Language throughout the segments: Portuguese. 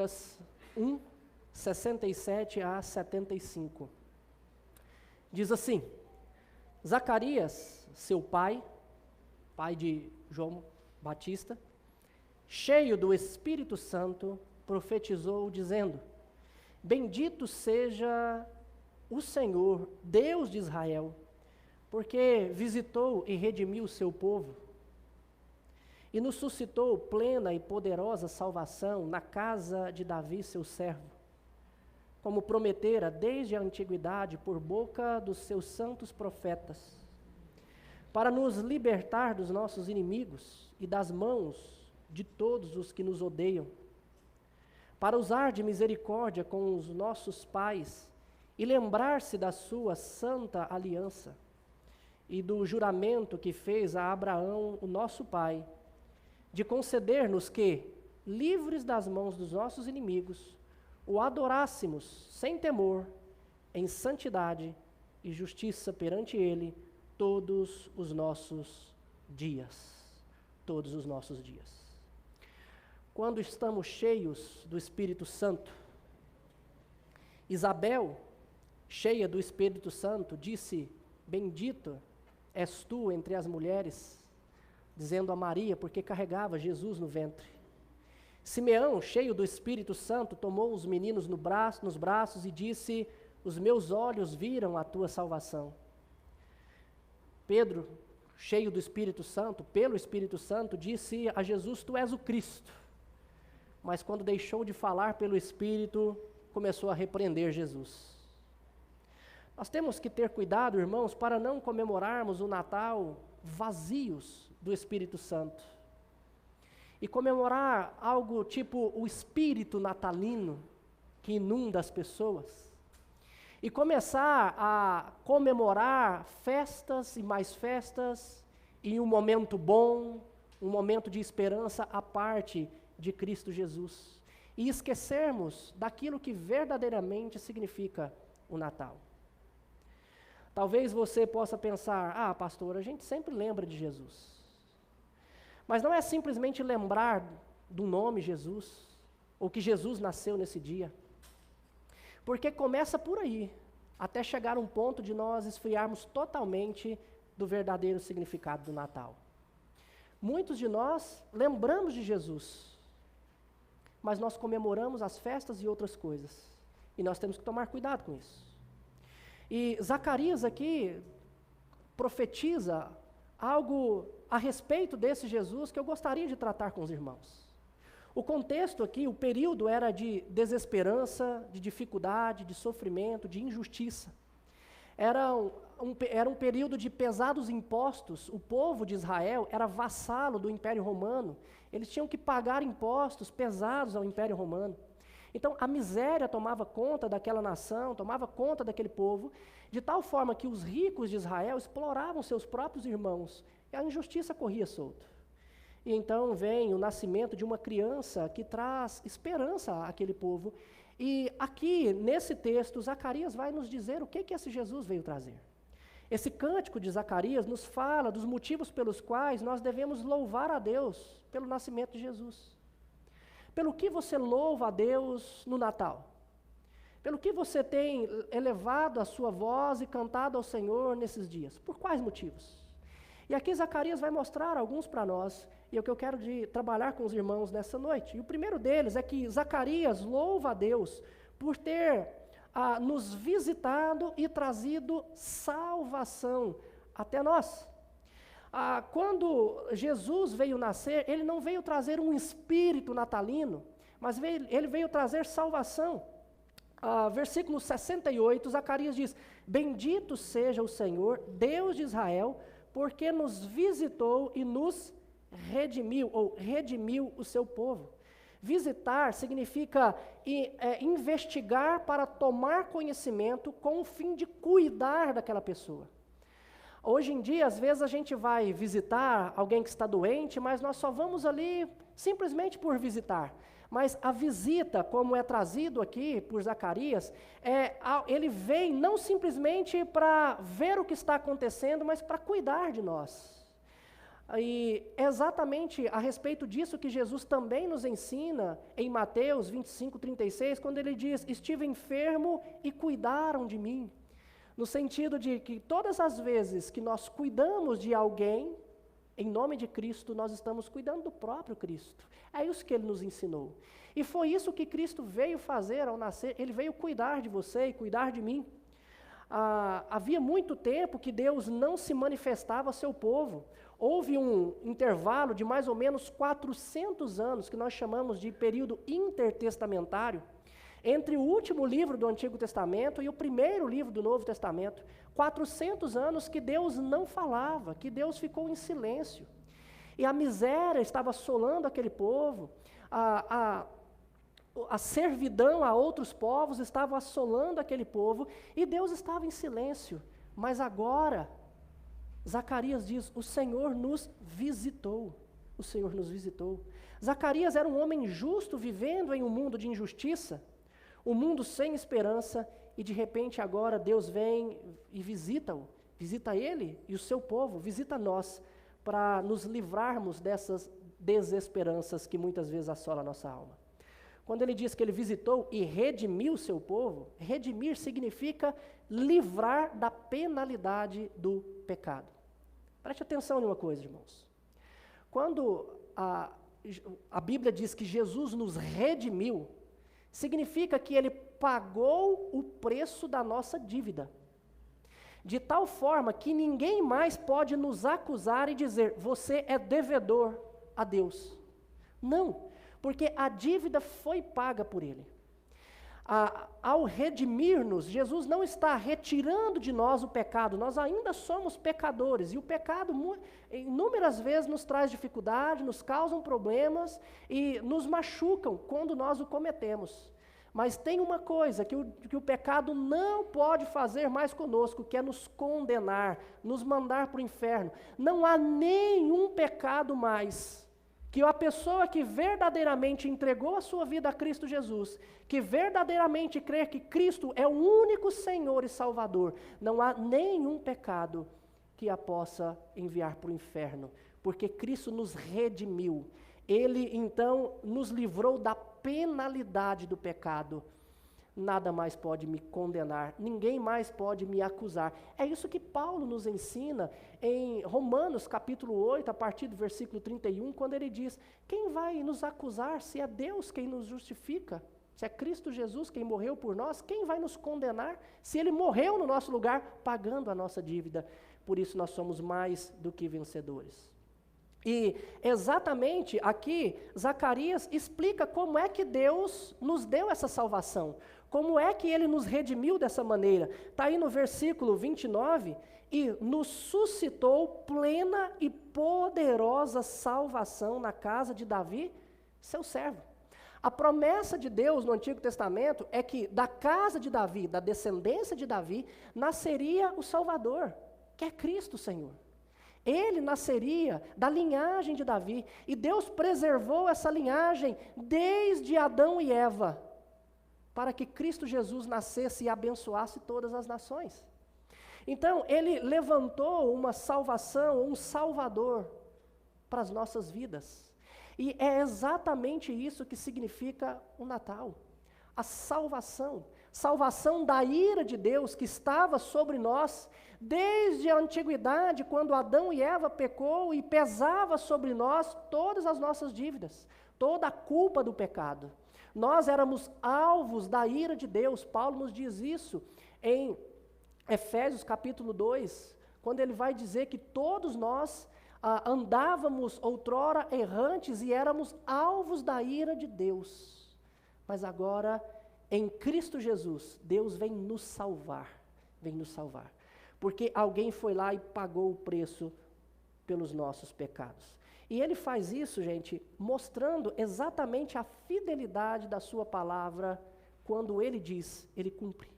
Lucas 1, 67 a 75. Diz assim: Zacarias, seu pai de João Batista, cheio do Espírito Santo, profetizou dizendo: Bendito seja o Senhor, Deus de Israel, porque visitou e redimiu o seu povo, e nos suscitou plena e poderosa salvação na casa de Davi, seu servo, como prometera desde a antiguidade por boca dos seus santos profetas, para nos libertar dos nossos inimigos e das mãos de todos os que nos odeiam, para usar de misericórdia com os nossos pais e lembrar-se da sua santa aliança e do juramento que fez a Abraão, o nosso pai, de conceder-nos que, livres das mãos dos nossos inimigos, o adorássemos sem temor, em santidade e justiça perante Ele, todos os nossos dias. Todos os nossos dias. Quando estamos cheios do Espírito Santo, Isabel, cheia do Espírito Santo, disse: Bendito és tu entre as mulheres, dizendo a Maria, porque carregava Jesus no ventre. Simeão, cheio do Espírito Santo, tomou os meninos nos braços e disse: Os meus olhos viram a tua salvação. Pedro, cheio do Espírito Santo, pelo Espírito Santo, disse a Jesus: Tu és o Cristo. Mas quando deixou de falar pelo Espírito, começou a repreender Jesus. Nós temos que ter cuidado, irmãos, para não comemorarmos o Natal vazios do Espírito Santo. E comemorar algo tipo o espírito natalino que inunda as pessoas. E começar a comemorar festas e mais festas, e um momento bom, um momento de esperança à parte de Cristo Jesus. E esquecermos daquilo que verdadeiramente significa o Natal. Talvez você possa pensar: pastor, a gente sempre lembra de Jesus. Mas não é simplesmente lembrar do nome Jesus, ou que Jesus nasceu nesse dia. Porque começa por aí, até chegar um ponto de nós esfriarmos totalmente do verdadeiro significado do Natal. Muitos de nós lembramos de Jesus, mas nós comemoramos as festas e outras coisas. E nós temos que tomar cuidado com isso. E Zacarias aqui profetiza algo a respeito desse Jesus que eu gostaria de tratar com os irmãos. O contexto aqui, o período era de desesperança, de dificuldade, de sofrimento, de injustiça. Era um período de pesados impostos. O povo de Israel era vassalo do Império Romano. Eles tinham que pagar impostos pesados ao Império Romano. Então, a miséria tomava conta daquela nação, tomava conta daquele povo, de tal forma que os ricos de Israel exploravam seus próprios irmãos, e a injustiça corria solta. E então vem o nascimento de uma criança que traz esperança àquele povo. E aqui, nesse texto, Zacarias vai nos dizer o que esse Jesus veio trazer. Esse cântico de Zacarias nos fala dos motivos pelos quais nós devemos louvar a Deus pelo nascimento de Jesus. Pelo que você louva a Deus no Natal? Pelo que você tem elevado a sua voz e cantado ao Senhor nesses dias? Por quais motivos? E aqui Zacarias vai mostrar alguns para nós, e é o que eu quero trabalhar com os irmãos nessa noite. E o primeiro deles é que Zacarias louva a Deus por ter nos visitado e trazido salvação até nós. Quando Jesus veio nascer, ele não veio trazer um espírito natalino, mas ele veio trazer salvação. Versículo 68, Zacarias diz: Bendito seja o Senhor, Deus de Israel, porque nos visitou e nos redimiu, ou redimiu o seu povo. Visitar significa investigar para tomar conhecimento com o fim de cuidar daquela pessoa. Hoje em dia, às vezes a gente vai visitar alguém que está doente, mas nós só vamos ali simplesmente por visitar. Mas a visita, como é trazido aqui por Zacarias, ele vem não simplesmente para ver o que está acontecendo, mas para cuidar de nós. E é exatamente a respeito disso que Jesus também nos ensina em Mateus 25:36, quando ele diz: estive enfermo e cuidaram de mim. No sentido de que todas as vezes que nós cuidamos de alguém, em nome de Cristo, nós estamos cuidando do próprio Cristo. É isso que ele nos ensinou. E foi isso que Cristo veio fazer ao nascer, ele veio cuidar de você e cuidar de mim. Havia muito tempo que Deus não se manifestava ao seu povo. Houve um intervalo de mais ou menos 400 anos, que nós chamamos de período intertestamentário, entre o último livro do Antigo Testamento e o primeiro livro do Novo Testamento. 400 anos que Deus não falava, que Deus ficou em silêncio. E a miséria estava assolando aquele povo, a servidão a outros povos estava assolando aquele povo, e Deus estava em silêncio. Mas agora, Zacarias diz: o Senhor nos visitou. O Senhor nos visitou. Zacarias era um homem justo, vivendo em um mundo de injustiça, um mundo sem esperança, e de repente agora Deus vem e visita-o, visita ele e o seu povo, visita nós, para nos livrarmos dessas desesperanças que muitas vezes assolam a nossa alma. Quando ele diz que ele visitou e redimiu o seu povo, redimir significa livrar da penalidade do pecado. Preste atenção em uma coisa, irmãos. Quando a Bíblia diz que Jesus nos redimiu, significa que ele pagou o preço da nossa dívida, de tal forma que ninguém mais pode nos acusar e dizer: você é devedor a Deus. Não, porque a dívida foi paga por ele. Ao redimir-nos, Jesus não está retirando de nós o pecado, nós ainda somos pecadores, e o pecado inúmeras vezes nos traz dificuldade, nos causam problemas e nos machucam quando nós o cometemos. Mas tem uma coisa que o pecado não pode fazer mais conosco, que é nos condenar, nos mandar para o inferno. Não há nenhum pecado mais que a pessoa que verdadeiramente entregou a sua vida a Cristo Jesus, que verdadeiramente crê que Cristo é o único Senhor e Salvador, não há nenhum pecado que a possa enviar para o inferno, porque Cristo nos redimiu. Ele então nos livrou da penalidade do pecado. Nada mais pode me condenar, ninguém mais pode me acusar. É isso que Paulo nos ensina em Romanos capítulo 8, a partir do versículo 31, quando ele diz: quem vai nos acusar se é Deus quem nos justifica? Se é Cristo Jesus quem morreu por nós, quem vai nos condenar? Se ele morreu no nosso lugar, pagando a nossa dívida. Por isso nós somos mais do que vencedores. E exatamente aqui, Zacarias explica como é que Deus nos deu essa salvação, como é que ele nos redimiu dessa maneira. Está aí no versículo 29, e nos suscitou plena e poderosa salvação na casa de Davi, seu servo. A promessa de Deus no Antigo Testamento é que da casa de Davi, da descendência de Davi, nasceria o Salvador, que é Cristo, Senhor. Ele nasceria da linhagem de Davi, e Deus preservou essa linhagem desde Adão e Eva, para que Cristo Jesus nascesse e abençoasse todas as nações. Então, ele levantou uma salvação, um Salvador para as nossas vidas. E é exatamente isso que significa o Natal. A salvação. Salvação da ira de Deus que estava sobre nós desde a antiguidade, quando Adão e Eva pecou e pesava sobre nós todas as nossas dívidas, toda a culpa do pecado. Nós éramos alvos da ira de Deus. Paulo nos diz isso em Efésios capítulo 2, quando ele vai dizer que todos nós andávamos outrora errantes e éramos alvos da ira de Deus. Mas agora, em Cristo Jesus, Deus vem nos salvar, porque alguém foi lá e pagou o preço pelos nossos pecados. E ele faz isso, gente, mostrando exatamente a fidelidade da sua palavra. Quando ele diz, ele cumpre.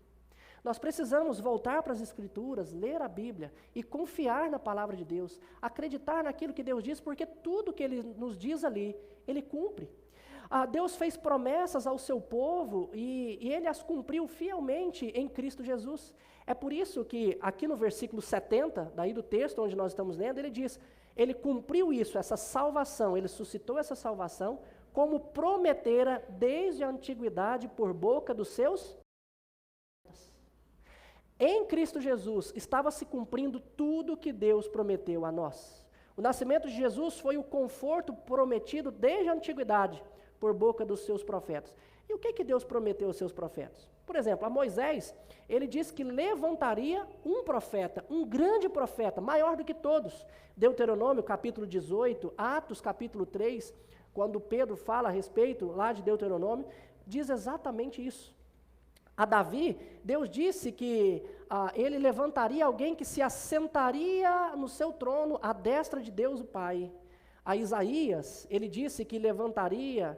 Nós precisamos voltar para as Escrituras, ler a Bíblia e confiar na palavra de Deus, acreditar naquilo que Deus diz, porque tudo que ele nos diz ali, ele cumpre. Deus fez promessas ao seu povo e ele as cumpriu fielmente em Cristo Jesus. É por isso que aqui no versículo 70, daí do texto onde nós estamos lendo, ele diz, ele cumpriu isso, essa salvação, ele suscitou essa salvação, como prometera desde a antiguidade por boca dos seus. Em Cristo Jesus estava se cumprindo tudo que Deus prometeu a nós. O nascimento de Jesus foi o conforto prometido desde a antiguidade por boca dos seus profetas. E o que Deus prometeu aos seus profetas? Por exemplo, a Moisés, ele disse que levantaria um profeta, um grande profeta, maior do que todos. Deuteronômio capítulo 18, Atos capítulo 3, quando Pedro fala a respeito lá de Deuteronômio, diz exatamente isso. A Davi, Deus disse que ele levantaria alguém que se assentaria no seu trono à destra de Deus o Pai. A Isaías, ele disse que levantaria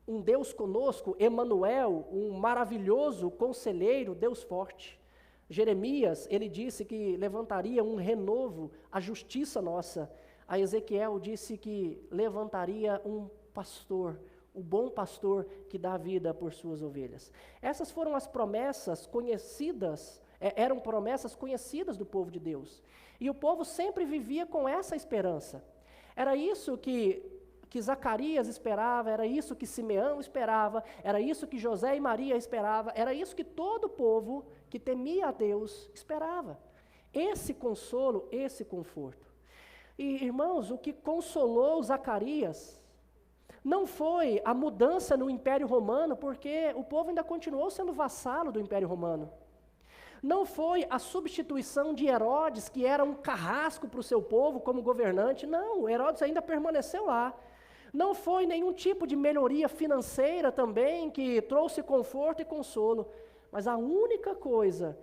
um Deus conosco, Emanuel, um maravilhoso conselheiro, Deus forte. Jeremias, ele disse que levantaria um renovo, a justiça nossa. A Ezequiel disse que levantaria um pastor, o bom pastor que dá vida por suas ovelhas. Essas foram as promessas conhecidas, eram promessas conhecidas do povo de Deus. E o povo sempre vivia com essa esperança. Era isso que Zacarias esperava, era isso que Simeão esperava, era isso que José e Maria esperavam, era isso que todo o povo que temia a Deus esperava. Esse consolo, esse conforto. E, irmãos, o que consolou Zacarias não foi a mudança no Império Romano, porque o povo ainda continuou sendo vassalo do Império Romano. Não foi a substituição de Herodes, que era um carrasco para o seu povo como governante. Não, Herodes ainda permaneceu lá. Não foi nenhum tipo de melhoria financeira também que trouxe conforto e consolo. Mas a única coisa,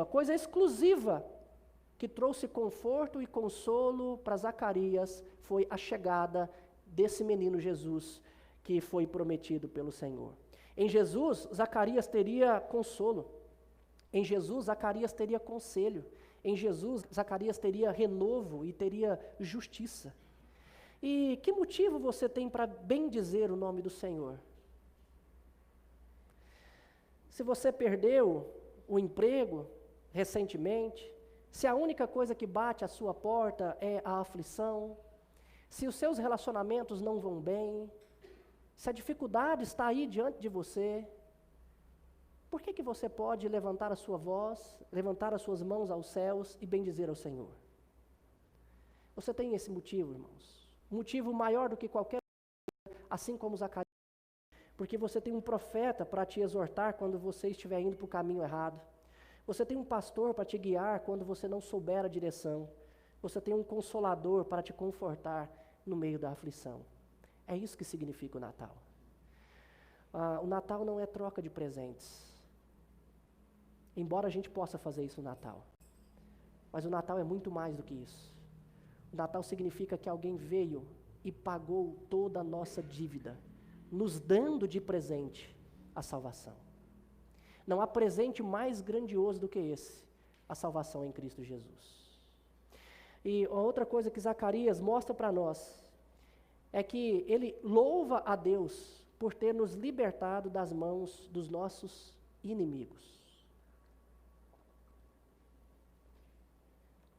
coisa exclusiva, que trouxe conforto e consolo para Zacarias foi a chegada desse menino Jesus, que foi prometido pelo Senhor. Em Jesus, Zacarias teria consolo. Em Jesus, Zacarias teria conselho. Em Jesus, Zacarias teria renovo e teria justiça. E que motivo você tem para bendizer o nome do Senhor? Se você perdeu o emprego recentemente, se a única coisa que bate à sua porta é a aflição, se os seus relacionamentos não vão bem, se a dificuldade está aí diante de você, por que você pode levantar a sua voz, levantar as suas mãos aos céus e bendizer ao Senhor? Você tem esse motivo, irmãos. Um motivo maior do que qualquer coisa, assim como Zacarias, porque você tem um profeta para te exortar quando você estiver indo para o caminho errado. Você tem um pastor para te guiar quando você não souber a direção. Você tem um consolador para te confortar no meio da aflição. É isso que significa o Natal. O Natal não é troca de presentes. Embora a gente possa fazer isso no Natal. Mas o Natal é muito mais do que isso. O Natal significa que alguém veio e pagou toda a nossa dívida, nos dando de presente a salvação. Não há presente mais grandioso do que esse, a salvação em Cristo Jesus. E outra coisa que Zacarias mostra para nós é que ele louva a Deus por ter nos libertado das mãos dos nossos inimigos.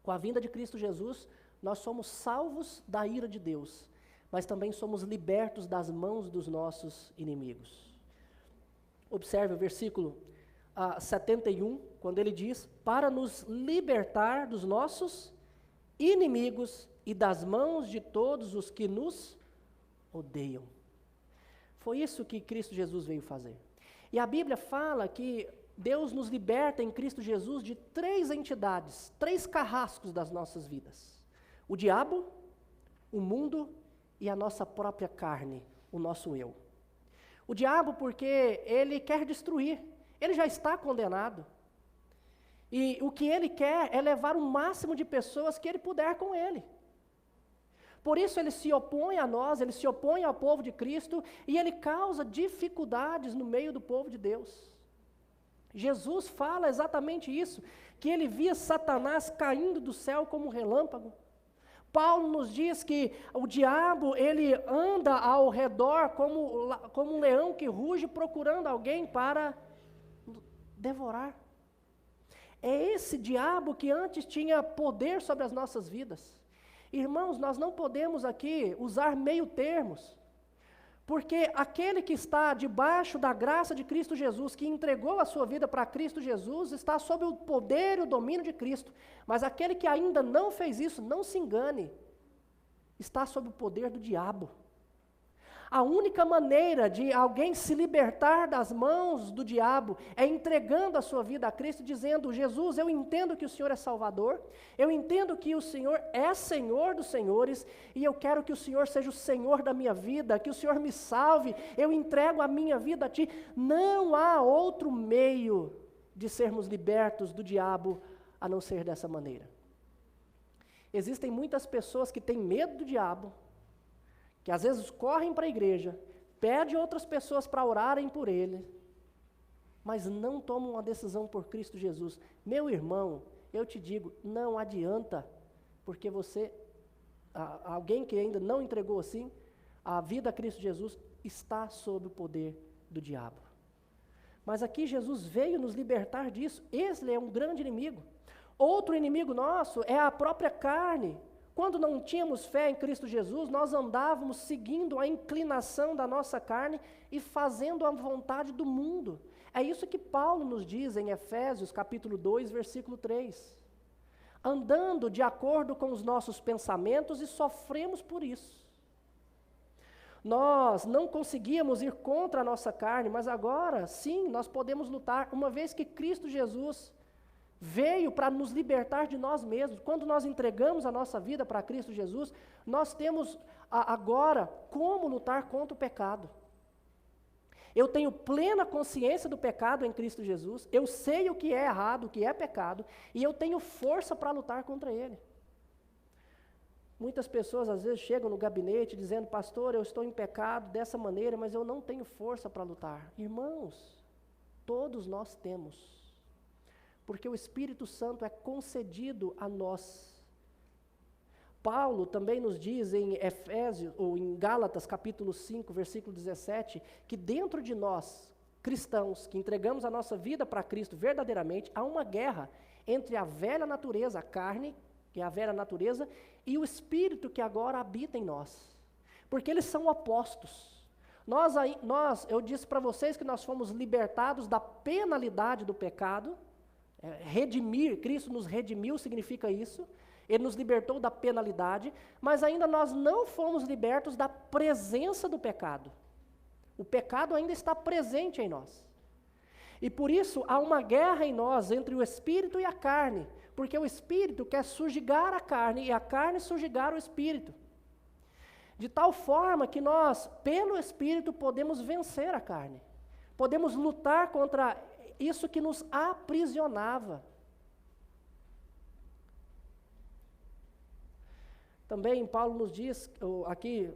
Com a vinda de Cristo Jesus, nós somos salvos da ira de Deus, mas também somos libertos das mãos dos nossos inimigos. Observe o versículo 71, quando ele diz, para nos libertar dos nossos inimigos e das mãos de todos os que nos odeiam. Foi isso que Cristo Jesus veio fazer. E a Bíblia fala que Deus nos liberta em Cristo Jesus de 3 entidades, 3 carrascos das nossas vidas. O diabo, o mundo e a nossa própria carne, o nosso eu. O diabo porque ele quer destruir, ele já está condenado. E o que ele quer é levar o máximo de pessoas que ele puder com ele. Por isso ele se opõe a nós, ele se opõe ao povo de Cristo e ele causa dificuldades no meio do povo de Deus. Jesus fala exatamente isso, que ele via Satanás caindo do céu como um relâmpago. Paulo nos diz que o diabo, ele anda ao redor como um leão que ruge procurando alguém para devorar. É esse diabo que antes tinha poder sobre as nossas vidas. Irmãos, nós não podemos aqui usar meio termos, porque aquele que está debaixo da graça de Cristo Jesus, que entregou a sua vida para Cristo Jesus, está sob o poder e o domínio de Cristo. Mas aquele que ainda não fez isso, não se engane, está sob o poder do diabo. A única maneira de alguém se libertar das mãos do diabo é entregando a sua vida a Cristo, dizendo: Jesus, eu entendo que o Senhor é Salvador, eu entendo que o Senhor é Senhor dos senhores, e eu quero que o Senhor seja o Senhor da minha vida, que o Senhor me salve, eu entrego a minha vida a Ti. Não há outro meio de sermos libertos do diabo a não ser dessa maneira. Existem muitas pessoas que têm medo do diabo, que às vezes correm para a igreja, pedem outras pessoas para orarem por ele, mas não tomam uma decisão por Cristo Jesus. Meu irmão, eu te digo, não adianta, porque alguém que ainda não entregou assim, a vida a Cristo Jesus, está sob o poder do diabo. Mas aqui Jesus veio nos libertar disso. Esse é um grande inimigo. Outro inimigo nosso é a própria carne. Quando não tínhamos fé em Cristo Jesus, nós andávamos seguindo a inclinação da nossa carne e fazendo a vontade do mundo. É isso que Paulo nos diz em Efésios capítulo 2, versículo 3. Andando de acordo com os nossos pensamentos e sofremos por isso. Nós não conseguíamos ir contra a nossa carne, mas agora, sim, nós podemos lutar, uma vez que Cristo Jesus veio para nos libertar de nós mesmos. Quando nós entregamos a nossa vida para Cristo Jesus, nós temos agora como lutar contra o pecado. Eu tenho plena consciência do pecado em Cristo Jesus, eu sei o que é errado, o que é pecado, e eu tenho força para lutar contra ele. Muitas pessoas às vezes chegam no gabinete dizendo: pastor, eu estou em pecado dessa maneira, mas eu não tenho força para lutar. Irmãos, todos nós temos. Porque o Espírito Santo é concedido a nós. Paulo também nos diz em Efésios, ou em Gálatas capítulo 5, versículo 17, que dentro de nós, cristãos, que entregamos a nossa vida para Cristo verdadeiramente, há uma guerra entre a velha natureza, a carne, que é a velha natureza, e o Espírito que agora habita em nós. Porque eles são opostos. Eu disse para vocês que nós fomos libertados da penalidade do pecado. Redimir, Cristo nos redimiu, significa isso. Ele nos libertou da penalidade, mas ainda nós não fomos libertos da presença do pecado. O pecado ainda está presente em nós. E por isso há uma guerra em nós entre o Espírito e a carne, porque o Espírito quer subjugar a carne e a carne subjugar o Espírito. De tal forma que nós, pelo Espírito, podemos vencer a carne. Podemos lutar contra isso que nos aprisionava. Também Paulo nos diz, aqui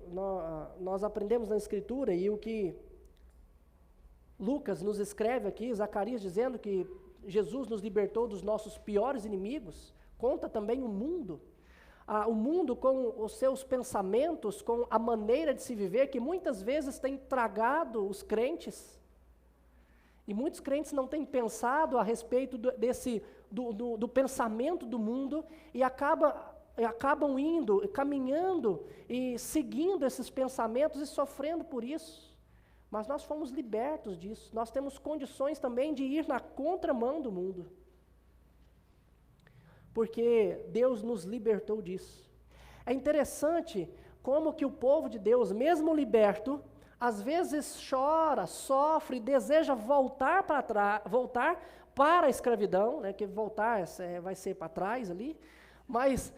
nós aprendemos na Escritura, e o que Lucas nos escreve aqui, Zacarias dizendo que Jesus nos libertou dos nossos piores inimigos, conta também o mundo com os seus pensamentos, com a maneira de se viver, que muitas vezes tem tragado os crentes. E muitos crentes não têm pensado a respeito do pensamento do mundo e acabam indo, caminhando e seguindo esses pensamentos e sofrendo por isso. Mas nós fomos libertos disso. Nós temos condições também de ir na contramão do mundo. Porque Deus nos libertou disso. É interessante como que o povo de Deus, mesmo liberto, às vezes chora, sofre, deseja voltar para a escravidão, né, que voltar vai ser para trás ali, mas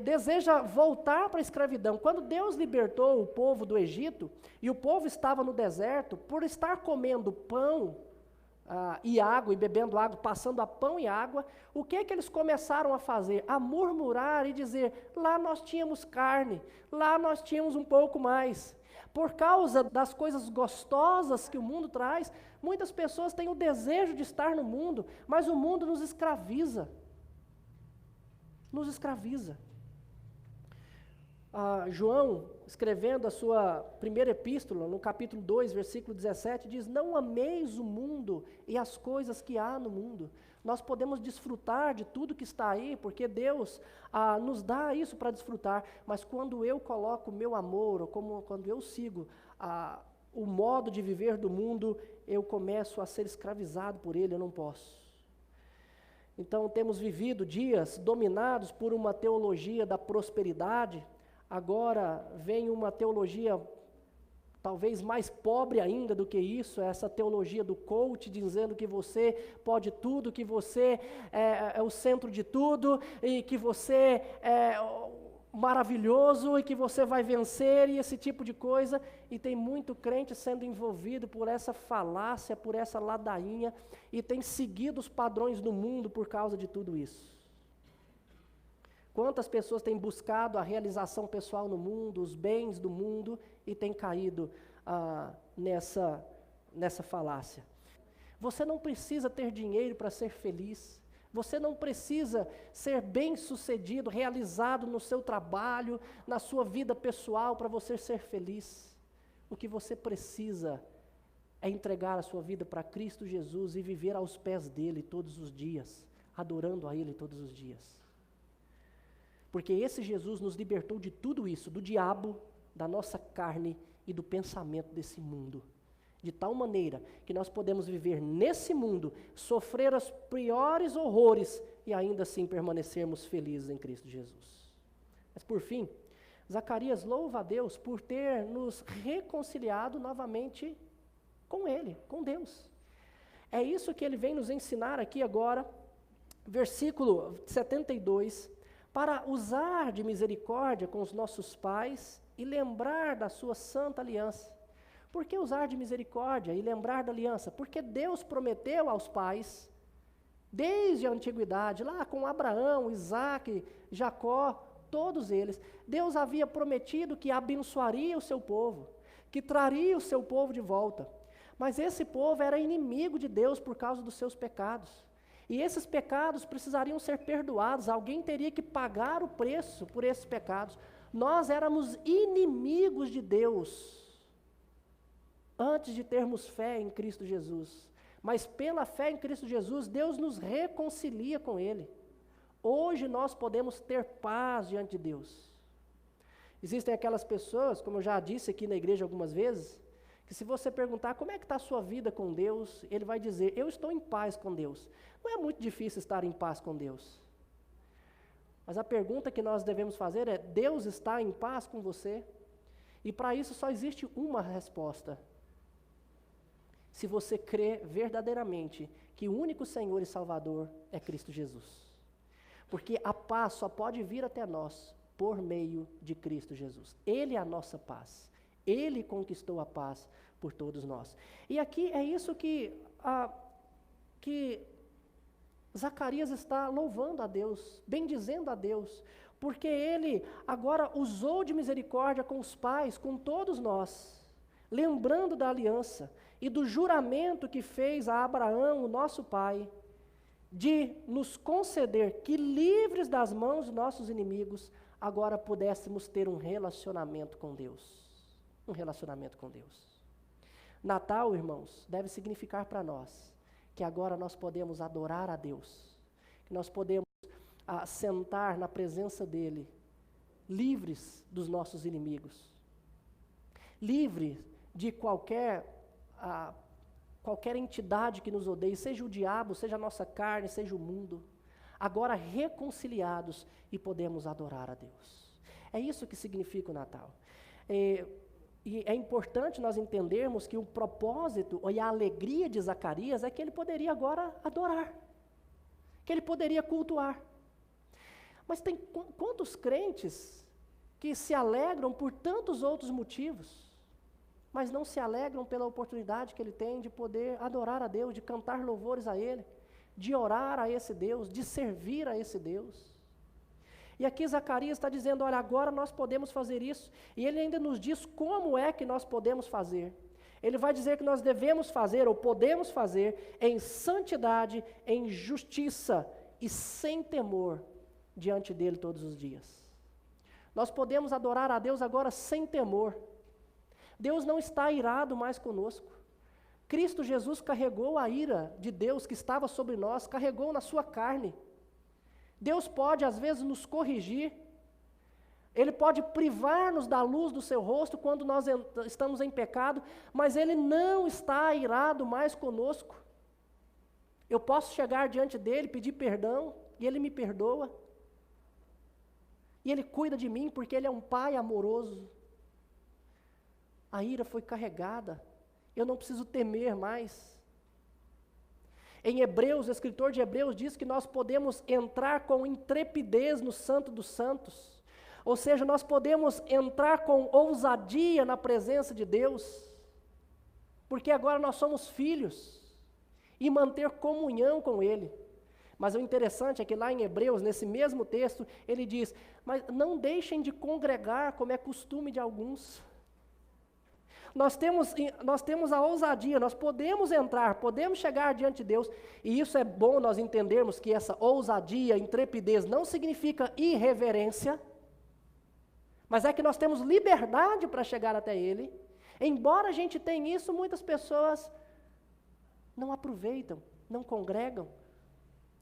deseja voltar para a escravidão. Quando Deus libertou o povo do Egito, e o povo estava no deserto, por estar comendo pão e água, e bebendo água, passando a pão e água, o que eles começaram a fazer? A murmurar e dizer: lá nós tínhamos carne, lá nós tínhamos um pouco mais. Por causa das coisas gostosas que o mundo traz, muitas pessoas têm o desejo de estar no mundo, mas o mundo nos escraviza. Nos escraviza. João, escrevendo a sua primeira epístola, no capítulo 2, versículo 17, diz: não ameis o mundo e as coisas que há no mundo. Nós podemos desfrutar de tudo que está aí, porque Deus nos dá isso para desfrutar, mas quando eu coloco o meu amor, ou quando eu sigo o modo de viver do mundo, eu começo a ser escravizado por ele, eu não posso. Então temos vivido dias dominados por uma teologia da prosperidade. Agora vem uma teologia talvez mais pobre ainda do que isso, essa teologia do coach, dizendo que você pode tudo, que você é o centro de tudo, e que você é maravilhoso, e que você vai vencer, e esse tipo de coisa. E tem muito crente sendo envolvido por essa falácia, por essa ladainha, e tem seguido os padrões do mundo por causa de tudo isso. Quantas pessoas têm buscado a realização pessoal no mundo, os bens do mundo, e têm caído nessa falácia. Você não precisa ter dinheiro para ser feliz. Você não precisa ser bem-sucedido, realizado no seu trabalho, na sua vida pessoal, para você ser feliz. O que você precisa é entregar a sua vida para Cristo Jesus e viver aos pés dele todos os dias, adorando a ele todos os dias. Porque esse Jesus nos libertou de tudo isso, do diabo, da nossa carne e do pensamento desse mundo. De tal maneira que nós podemos viver nesse mundo, sofrer os piores horrores e ainda assim permanecermos felizes em Cristo Jesus. Mas por fim, Zacarias louva a Deus por ter nos reconciliado novamente com Ele, com Deus. É isso que ele vem nos ensinar aqui agora, versículo 72, para usar de misericórdia com os nossos pais e lembrar da sua santa aliança. Por que usar de misericórdia e lembrar da aliança? Porque Deus prometeu aos pais, desde a antiguidade, lá com Abraão, Isaque, Jacó, todos eles, Deus havia prometido que abençoaria o seu povo, que traria o seu povo de volta. Mas esse povo era inimigo de Deus por causa dos seus pecados. E esses pecados precisariam ser perdoados, alguém teria que pagar o preço por esses pecados. Nós éramos inimigos de Deus antes de termos fé em Cristo Jesus. Mas pela fé em Cristo Jesus, Deus nos reconcilia com Ele. Hoje nós podemos ter paz diante de Deus. Existem aquelas pessoas, como eu já disse aqui na igreja algumas vezes, que se você perguntar como é que está a sua vida com Deus, ele vai dizer: eu estou em paz com Deus. Não é muito difícil estar em paz com Deus. Mas a pergunta que nós devemos fazer é: Deus está em paz com você? E para isso só existe uma resposta. Se você crê verdadeiramente que o único Senhor e Salvador é Cristo Jesus. Porque a paz só pode vir até nós por meio de Cristo Jesus. Ele é a nossa paz. Ele conquistou a paz por todos nós. E aqui é isso que Zacarias está louvando a Deus, bendizendo a Deus, porque ele agora usou de misericórdia com os pais, com todos nós, lembrando da aliança e do juramento que fez a Abraão, o nosso pai, de nos conceder que, livres das mãos dos nossos inimigos, agora pudéssemos ter um relacionamento com Deus. Um relacionamento com Deus. Natal, irmãos, deve significar para nós que agora nós podemos adorar a Deus, que nós podemos sentar na presença dEle, livres dos nossos inimigos, livres de qualquer entidade que nos odeie, seja o diabo, seja a nossa carne, seja o mundo, agora reconciliados e podemos adorar a Deus. É isso que significa o Natal. E é importante nós entendermos que o propósito e a alegria de Zacarias é que ele poderia agora adorar, que ele poderia cultuar. Mas tem quantos crentes que se alegram por tantos outros motivos, mas não se alegram pela oportunidade que ele tem de poder adorar a Deus, de cantar louvores a Ele, de orar a esse Deus, de servir a esse Deus. E aqui Zacarias está dizendo: olha, agora nós podemos fazer isso, e ele ainda nos diz como é que nós podemos fazer. Ele vai dizer que nós devemos fazer, ou podemos fazer, em santidade, em justiça e sem temor, diante dele todos os dias. Nós podemos adorar a Deus agora sem temor. Deus não está irado mais conosco. Cristo Jesus carregou a ira de Deus que estava sobre nós, carregou na sua carne. Deus pode, às vezes, nos corrigir. Ele pode privar-nos da luz do seu rosto quando nós estamos em pecado, mas Ele não está irado mais conosco. Eu posso chegar diante dEle, pedir perdão, e Ele me perdoa. E Ele cuida de mim, porque Ele é um Pai amoroso. A ira foi carregada. Eu não preciso temer mais. Em Hebreus, o escritor de Hebreus diz que nós podemos entrar com intrepidez no Santo dos Santos. Ou seja, nós podemos entrar com ousadia na presença de Deus, porque agora nós somos filhos, e manter comunhão com Ele. Mas o interessante é que lá em Hebreus, nesse mesmo texto, ele diz, mas não deixem de congregar como é costume de alguns. Nós temos a ousadia, nós podemos entrar, podemos chegar diante de Deus, e isso é bom nós entendermos que essa ousadia, intrepidez não significa irreverência, mas é que nós temos liberdade para chegar até Ele. Embora a gente tenha isso, muitas pessoas não aproveitam, não congregam,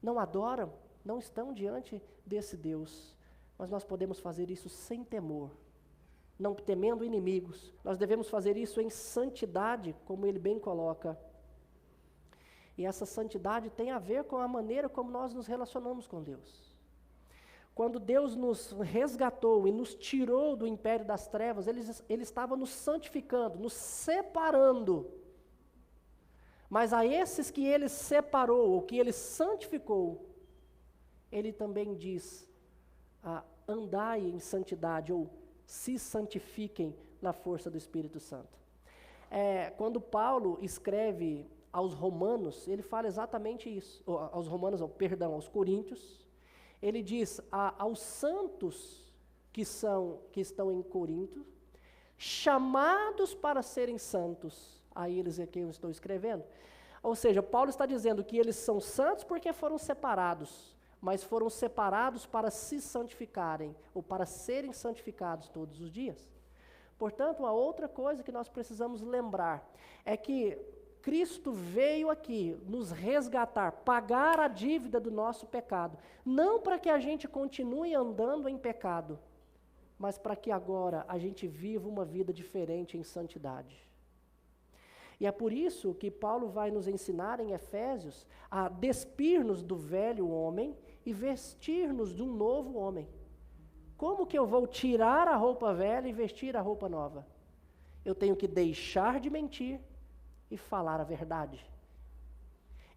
não adoram, não estão diante desse Deus. Mas nós podemos fazer isso sem temor, não temendo inimigos. Nós devemos fazer isso em santidade, como ele bem coloca. E essa santidade tem a ver com a maneira como nós nos relacionamos com Deus. Quando Deus nos resgatou e nos tirou do império das trevas, Ele estava nos santificando, nos separando. Mas a esses que Ele separou, ou que Ele santificou, Ele também diz, andai em santidade, ou se santifiquem na força do Espírito Santo. Quando Paulo escreve aos Romanos, ele fala exatamente isso, aos Coríntios, ele diz aos santos que estão em Corinto, chamados para serem santos, a eles é que eu estou escrevendo. Ou seja, Paulo está dizendo que eles são santos porque foram separados, mas foram separados para se santificarem, ou para serem santificados todos os dias. Portanto, uma outra coisa que nós precisamos lembrar é que Cristo veio aqui nos resgatar, pagar a dívida do nosso pecado, não para que a gente continue andando em pecado, mas para que agora a gente viva uma vida diferente em santidade. E é por isso que Paulo vai nos ensinar em Efésios a despir-nos do velho homem e vestir-nos de um novo homem. Como que eu vou tirar a roupa velha e vestir a roupa nova? Eu tenho que deixar de mentir e falar a verdade.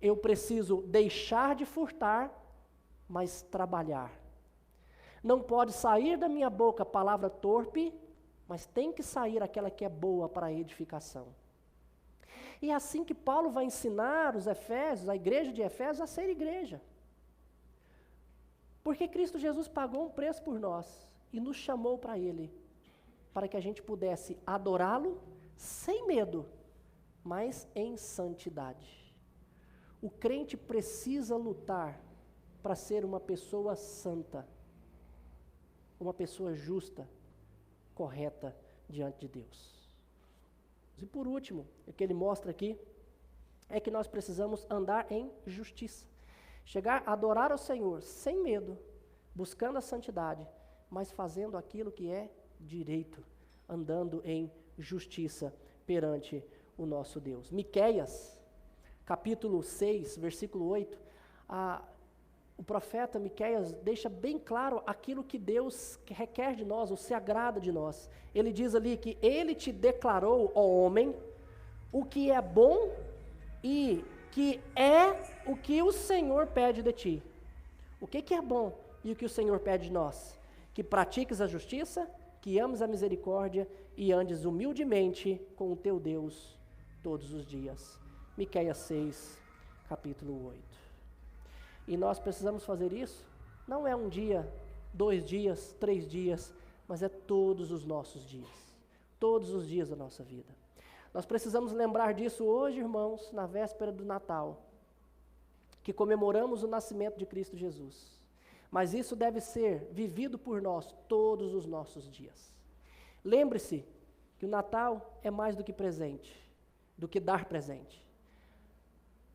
Eu preciso deixar de furtar, mas trabalhar. Não pode sair da minha boca palavra torpe, mas tem que sair aquela que é boa para a edificação. E é assim que Paulo vai ensinar os Efésios, a igreja de Efésios, a ser igreja. Porque Cristo Jesus pagou um preço por nós e nos chamou para Ele, para que a gente pudesse adorá-lo sem medo, mas em santidade. O crente precisa lutar para ser uma pessoa santa, uma pessoa justa, correta diante de Deus. E por último, o que ele mostra aqui é que nós precisamos andar em justiça. Chegar a adorar ao Senhor sem medo, buscando a santidade, mas fazendo aquilo que é direito, andando em justiça perante o nosso Deus. Miqueias, capítulo 6, versículo 8, o profeta Miqueias deixa bem claro aquilo que Deus requer de nós, ou se agrada de nós. Ele diz ali que Ele te declarou, ó homem, o que é bom e que é o que o Senhor pede de ti. O que é bom e o que o Senhor pede de nós? Que pratiques a justiça, que ames a misericórdia e andes humildemente com o teu Deus todos os dias. Miqueias 6, capítulo 8. E nós precisamos fazer isso, não é um dia, 2 dias, 3 dias, mas é todos os nossos dias, todos os dias da nossa vida. Nós precisamos lembrar disso hoje, irmãos, na véspera do Natal, que comemoramos o nascimento de Cristo Jesus. Mas isso deve ser vivido por nós todos os nossos dias. Lembre-se que o Natal é mais do que presente, do que dar presente.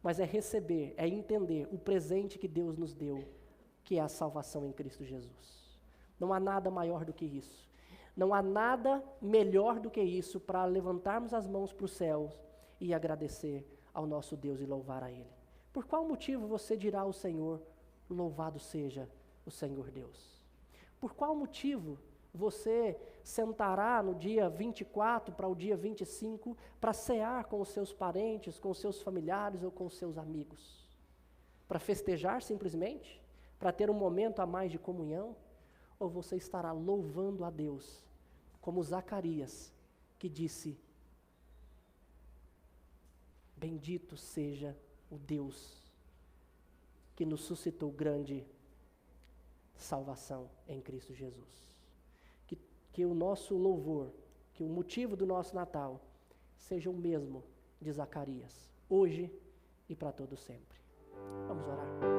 Mas é receber, é entender o presente que Deus nos deu, que é a salvação em Cristo Jesus. Não há nada maior do que isso. Não há nada melhor do que isso para levantarmos as mãos para os céus e agradecer ao nosso Deus e louvar a Ele. Por qual motivo você dirá ao Senhor, louvado seja o Senhor Deus? Por qual motivo você sentará no dia 24 para o dia 25 para cear com os seus parentes, com os seus familiares ou com os seus amigos? Para festejar simplesmente? Para ter um momento a mais de comunhão? Ou você estará louvando a Deus, como Zacarias, que disse: bendito seja o Deus que nos suscitou grande salvação em Cristo Jesus. Que o nosso louvor, que o motivo do nosso Natal, seja o mesmo de Zacarias, hoje e para todo sempre. Vamos orar.